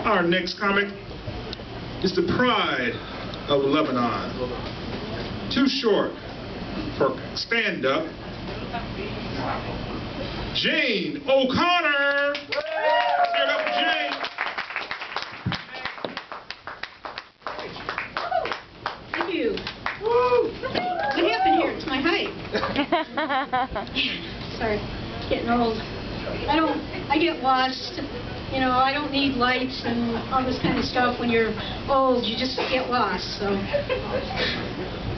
Our next comic is the pride of Lebanon. Too short for stand-up. Jane O'Connor. Give it up for Jane. Thank you. Woo. What happened here? It's my height. Sorry, getting old. I get lost. You know, I don't need lights and all this kind of stuff. When you're old, you just get lost. So,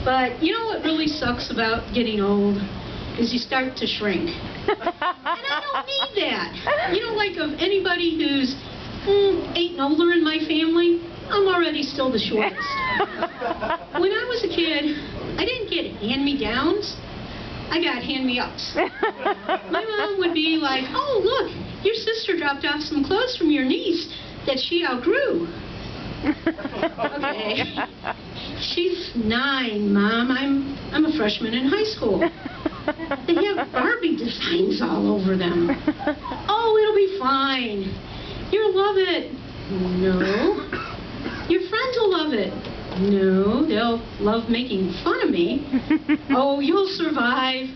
but you know what really sucks about getting old is you start to shrink. And I don't need that. You know, like of anybody who's 8 and older in my family, I'm already still the shortest. When I was a kid, I didn't get hand-me-downs. I got hand-me-ups. My mom would be like, "Oh, look, your sister dropped off some clothes from your niece that she outgrew." Okay. She's 9, Mom. I'm a freshman in high school. They have Barbie designs all over them. "Oh, it'll be fine. You'll love it." No. "Your friends will love it." No, they'll love making fun of me. "Oh, you'll survive."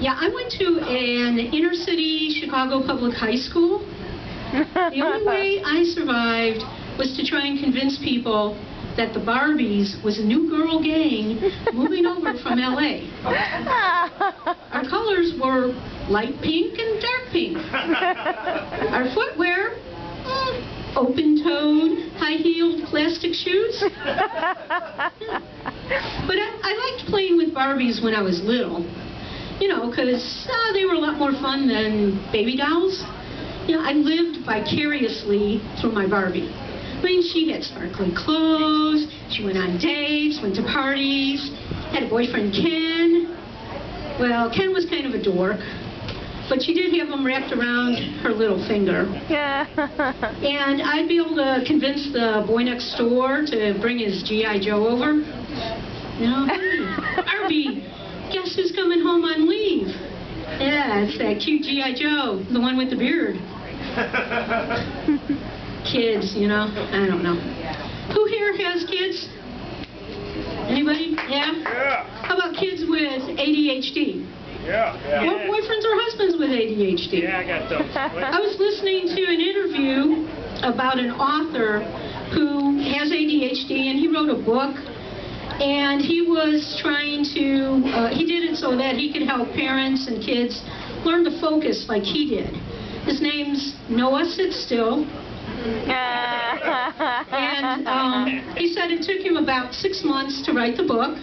Yeah, I went to an inner city Chicago public high school. The only way I survived was to try and convince people that the Barbies was a new girl gang moving over from LA. Our colors were light pink and dark pink. Our footwear, open-toed, high-heeled plastic shoes. But I liked playing with Barbies when I was little, you know, because they were a lot more fun than baby dolls. You know, I lived vicariously through my Barbie. I mean, she had sparkly clothes, she went on dates, went to parties, had a boyfriend, Ken. Well, Ken was kind of a dork, but she did have them wrapped around her little finger. Yeah. And I'd be able to convince the boy next door to bring his G.I. Joe over. You know, "Hey, Barbie, guess who's coming home on leave?" "Yeah, it's that cute G.I. Joe, the one with the beard." Kids, you know, I don't know. Who here has kids? Anybody? Yeah? Yeah. How about kids with ADHD? Yeah. Or boyfriends or husbands with ADHD? Yeah, I got those. I was listening to an interview about an author who has ADHD, and he wrote a book, and he was trying to, he did it so that he could help parents and kids learn to focus like he did. His name's Noah Sit Still. And he said it took him about 6 months to write the book.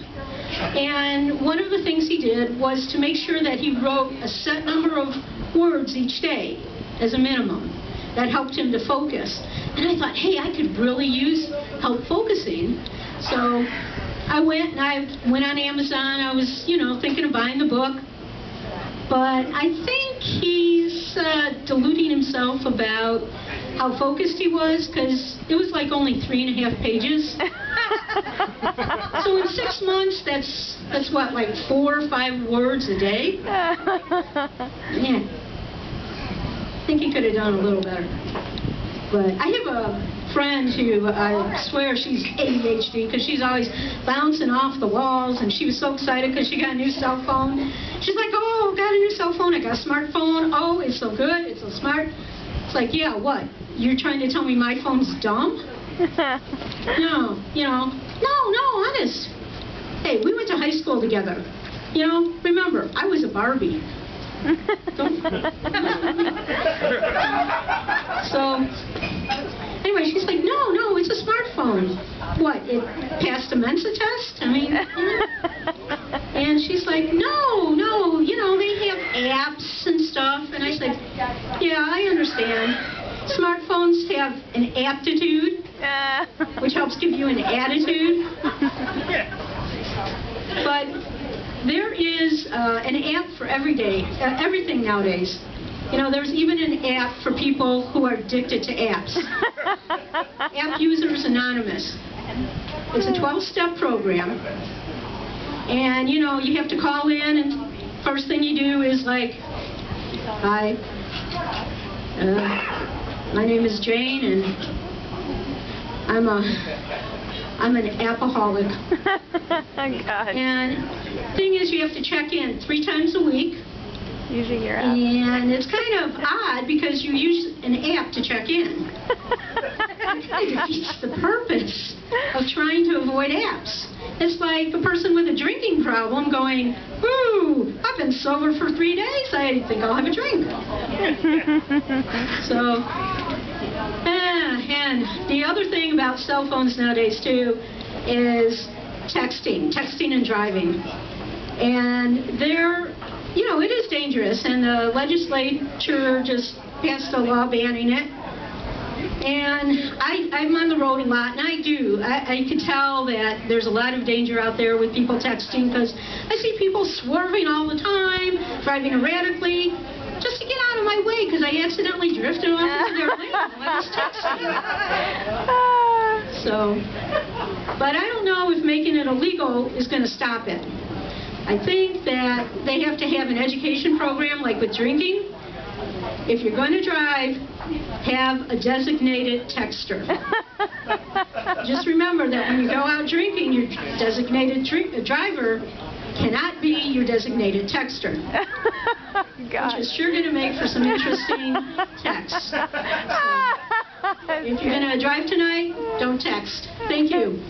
And one of the things he did was to make sure that he wrote a set number of words each day as a minimum. That helped him to focus. And I thought, hey, I could really use help focusing. So I went on Amazon. I was, you know, thinking of buying the book. But I think he's deluding himself about how focused he was, because it was like only 3.5 pages. So in 6 months, that's what, like 4 or 5 words a day? Yeah. I think he could have done a little better. But I have a friend who, I swear she's ADHD, because she's always bouncing off the walls, and she was so excited because she got a new cell phone. She's like, "Oh, got a new cell phone, I got a smartphone, oh, it's so good, it's so smart." It's like, yeah, what? You're trying to tell me my phone's dumb? No, you know, no, honest. Hey, we went to high school together. You know, remember, I was a Barbie. So, anyway, she's like, no, it's a smartphone. What, it passed a Mensa test? I mean, and she's like, no, you know, they have apps and stuff. And I said, yeah, I understand. Smartphones have an aptitude, which helps give you an attitude. But there is an app for everything nowadays. You know, there's even an app for people who are addicted to apps. App Users Anonymous. It's a 12-step program. And, you know, you have to call in, and first thing you do is, like, Hi. My name is Jane, and I'm an alcoholic. God. And the thing is, you have to check in 3 times a week. Using your app. And it's kind of odd because you use an app to check in. It kind of defeats the purpose of trying to avoid apps. It's like a person with a drinking problem going, "Ooh, I've been sober for 3 days. I think I'll have a drink." So, and the other thing about cell phones nowadays too is texting and driving. And it is dangerous, and the legislature just passed a law banning it. And I'm on the road a lot, and I can tell that there's a lot of danger out there with people texting, because I see people swerving all the time, driving erratically, just to get out of my way, because I accidentally drifted off into their lane while I was texting. So, but I don't know if making it illegal is going to stop it. I think that they have to have an education program like with drinking. If you're going to drive, have a designated texter. Just remember that when you go out drinking, your designated driver cannot be your designated texter. God. Which is sure going to make for some interesting texts. So, if you're going to drive tonight, don't text. Thank you.